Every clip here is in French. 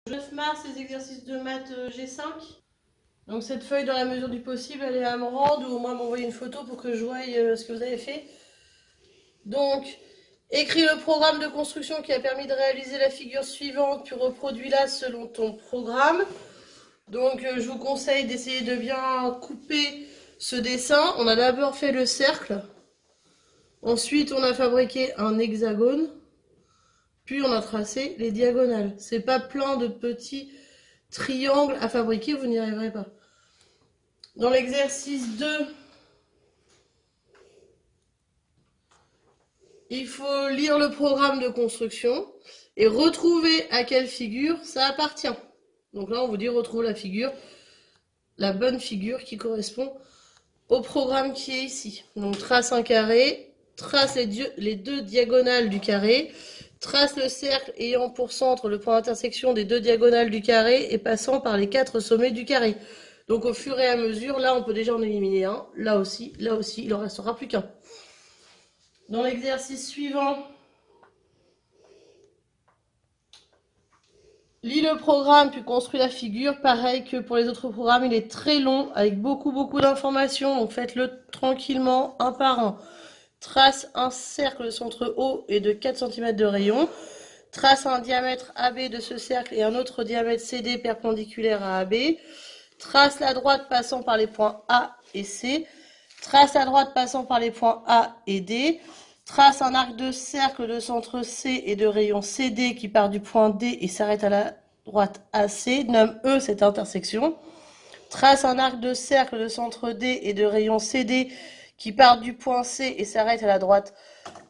9 mars, les exercices de maths G5. Donc cette feuille, dans la mesure du possible, elle est à me rendre ou au moins m'envoyer une photo pour que je voie ce que vous avez fait. Donc, écris le programme de construction qui a permis de réaliser la figure suivante, puis reproduis-la selon ton programme. Donc je vous conseille d'essayer de bien couper ce dessin. On a d'abord fait le cercle. Ensuite, on a fabriqué un hexagone. Puis on a tracé les diagonales. C'est pas plein de petits triangles à fabriquer, vous n'y arriverez pas. Dans l'exercice 2, il faut lire le programme de construction et retrouver à quelle figure ça appartient. Donc là, on vous dit retrouve la figure, la bonne figure qui correspond au programme qui est ici. Donc trace un carré, trace les deux diagonales du carré, trace le cercle ayant pour centre le point d'intersection des deux diagonales du carré et passant par les 4 sommets du carré. Donc au fur et à mesure, là on peut déjà en éliminer un, là aussi, il en restera plus qu'un. Dans l'exercice suivant, lis le programme puis construis la figure. Pareil que pour les autres programmes, il est très long avec beaucoup d'informations. Donc faites-le tranquillement, un par un. Trace un cercle de centre O et de 4 cm de rayon. Trace un diamètre AB de ce cercle et un autre diamètre CD perpendiculaire à AB. Trace la droite passant par les points A et C. Trace la droite passant par les points A et D. Trace un arc de cercle de centre C et de rayon CD qui part du point D et s'arrête à la droite AC. Nomme E cette intersection. Trace un arc de cercle de centre D et de rayon CD qui part du point C et s'arrête à la droite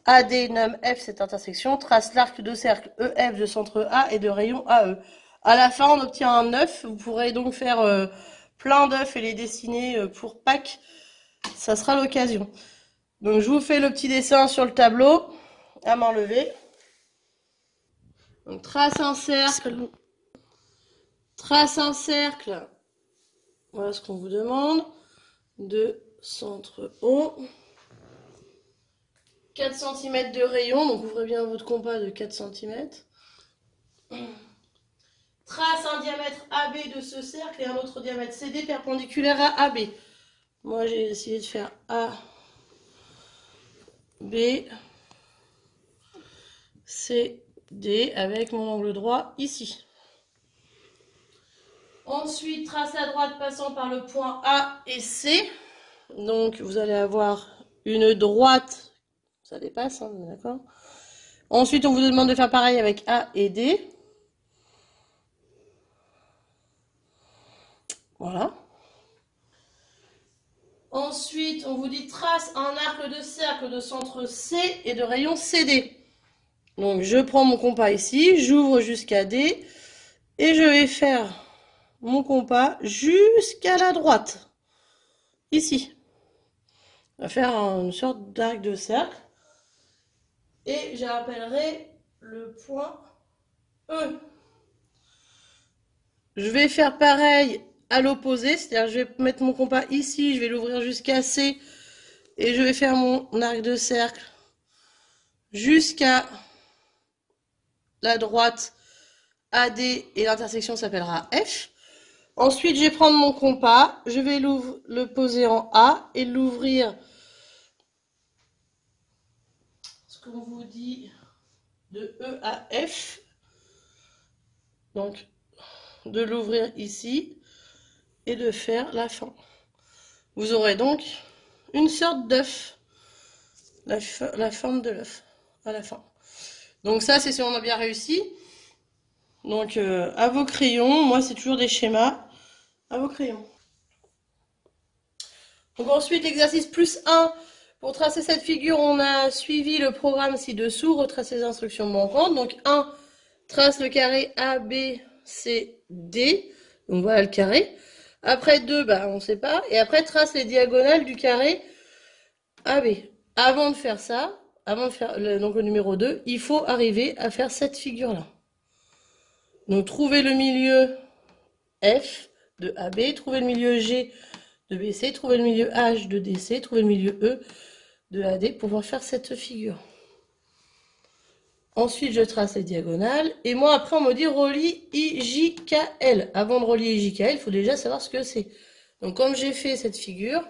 AD. Nomme F cette intersection. Trace l'arc de cercle EF de centre A et de rayon AE. À la fin, on obtient un œuf. Vous pourrez donc faire plein d'œufs et les dessiner pour Pâques. Ça sera l'occasion. Donc, je vous fais le petit dessin sur le tableau à main levée. Donc, trace un cercle. Trace un cercle. Voilà ce qu'on vous demande. De centre O. 4 cm de rayon. Donc, ouvrez bien votre compas de 4 cm. Trace un diamètre AB de ce cercle et un autre diamètre CD perpendiculaire à AB. Moi, j'ai essayé de faire A, B, C, D avec mon angle droit ici. Ensuite, trace la droite passant par le point A et C. Donc, vous allez avoir une droite. Ça dépasse, hein, d'accord? Ensuite, on vous demande de faire pareil avec A et D. Voilà. Ensuite, on vous dit trace un arc de cercle de centre C et de rayon CD. Donc, je prends mon compas ici, j'ouvre jusqu'à D et je vais faire mon compas jusqu'à la droite. Ici. On va faire une sorte d'arc de cercle. Et j'appellerai le point E. Je vais faire pareil à l'opposé, c'est-à-dire je vais mettre mon compas ici, je vais l'ouvrir jusqu'à C et je vais faire mon arc de cercle jusqu'à la droite AD et l'intersection s'appellera F. Ensuite, je vais prendre mon compas, je vais le poser en A et l'ouvrir, ce qu'on vous dit, de E à F. Donc, de l'ouvrir ici et de faire la fin. Vous aurez donc une sorte d'œuf, la forme de l'œuf à la fin. Donc ça, c'est si on a bien réussi. Donc à vos crayons, moi c'est toujours des schémas, à vos crayons. Donc ensuite, exercice plus 1. Pour tracer cette figure, on a suivi le programme ci-dessous, retracer les instructions manquantes. Donc 1, trace le carré ABCD. Donc voilà le carré. Après 2, on ne sait pas. Et après, trace les diagonales du carré AB. Avant de faire ça, avant de faire donc le numéro 2, il faut arriver à faire cette figure-là. Donc trouver le milieu F de AB, trouver le milieu G de BC, trouver le milieu H de DC, trouver le milieu E de AD pour pouvoir faire cette figure. Ensuite, je trace les diagonales. Et moi, après, on me dit relie IJKL. Avant de relier IJKL, il faut déjà savoir ce que c'est. Donc, comme j'ai fait cette figure,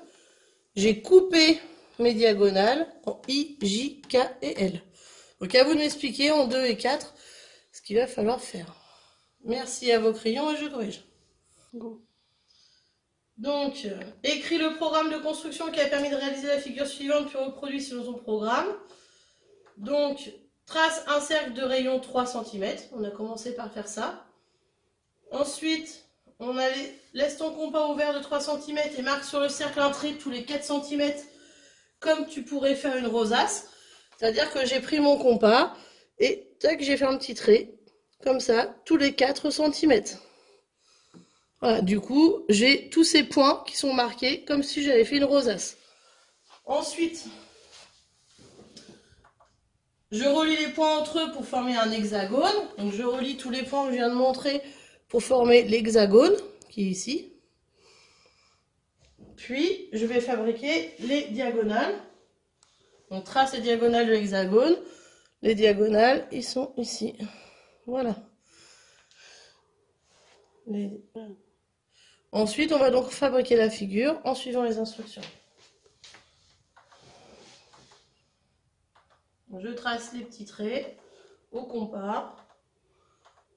j'ai coupé mes diagonales en I, J, K et L. Donc, à vous de m'expliquer en 2 et 4 ce qu'il va falloir faire. Merci à vos crayons et je corrige. Donc, écris le programme de construction qui a permis de réaliser la figure suivante, puis reproduit selon son programme. Donc, trace un cercle de rayon 3 cm. On a commencé par faire ça. Ensuite, laisse ton compas ouvert de 3 cm et marque sur le cercle un trait tous les 4 cm comme tu pourrais faire une rosace. C'est-à-dire que j'ai pris mon compas et tac, j'ai fait un petit trait comme ça tous les 4 cm. Voilà, du coup, j'ai tous ces points qui sont marqués comme si j'avais fait une rosace. Ensuite, je relie les points entre eux pour former un hexagone. Donc je relie tous les points que je viens de montrer pour former l'hexagone qui est ici. Puis je vais fabriquer les diagonales. On trace les diagonales de l'hexagone. Les diagonales, ils sont ici. Voilà. Ensuite, on va donc fabriquer la figure en suivant les instructions. Je trace les petits traits au compas.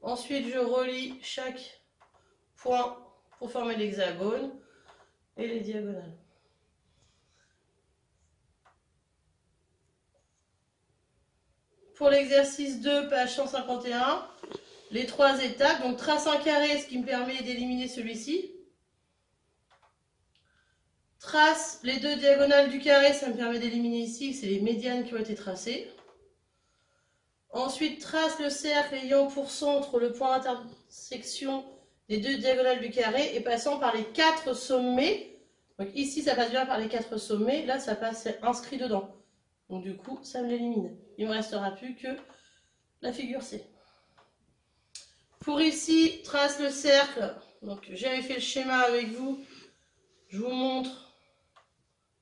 Ensuite, je relie chaque point pour former l'hexagone et les diagonales. Pour l'exercice 2, page 151, les 3 étapes. Donc, trace un carré, ce qui me permet d'éliminer celui-ci. Trace les 2 diagonales du carré, ça me permet d'éliminer ici, c'est les médianes qui ont été tracées. Ensuite, trace le cercle ayant pour centre le point d'intersection des 2 diagonales du carré et passant par les 4 sommets. Donc ici, ça passe bien par les 4 sommets, là, ça passe inscrit dedans. Donc du coup, ça me l'élimine. Il ne me restera plus que la figure C. Pour ici, trace le cercle. Donc j'avais fait le schéma avec vous. Je vous montre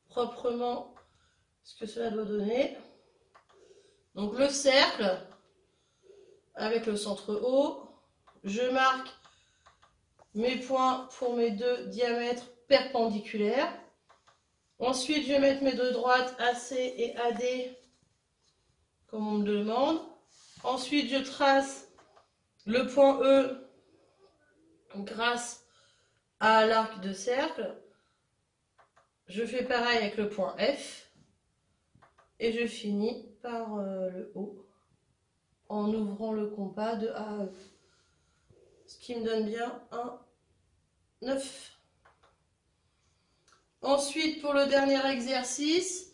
proprement ce que cela doit donner. Donc le cercle avec le centre O, je marque mes points pour mes 2 diamètres perpendiculaires. Ensuite, je vais mettre mes 2 droites AC et AD comme on me demande. Ensuite, je trace le point E grâce à l'arc de cercle. Je fais pareil avec le point F. Et je finis par le O en ouvrant le compas de A à E. Ce qui me donne bien un 9. Ensuite, pour le dernier exercice,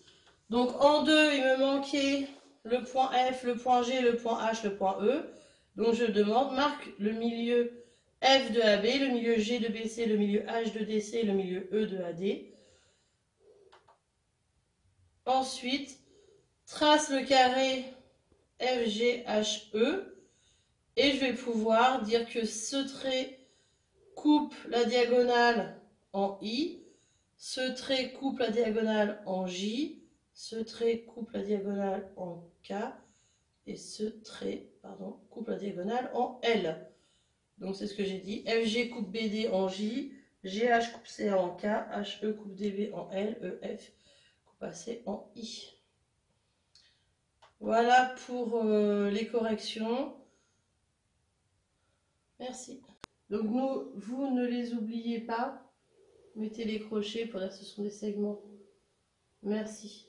donc en 2, il me manquait le point F, le point G, le point H, le point E. Donc je demande, marque le milieu F de AB, le milieu G de BC, le milieu H de DC, le milieu E de AD. Ensuite, trace le carré FGHE et je vais pouvoir dire que ce trait coupe la diagonale en I, ce trait coupe la diagonale en J, ce trait coupe la diagonale en K et ce trait coupe la diagonale en L. Donc c'est ce que j'ai dit. FG coupe BD en J, GH coupe CA en K, HE coupe DB en L, EF coupe AC en I. Voilà pour les corrections. Merci. Donc vous ne les oubliez pas. Mettez les crochets pour dire que ce sont des segments. Merci.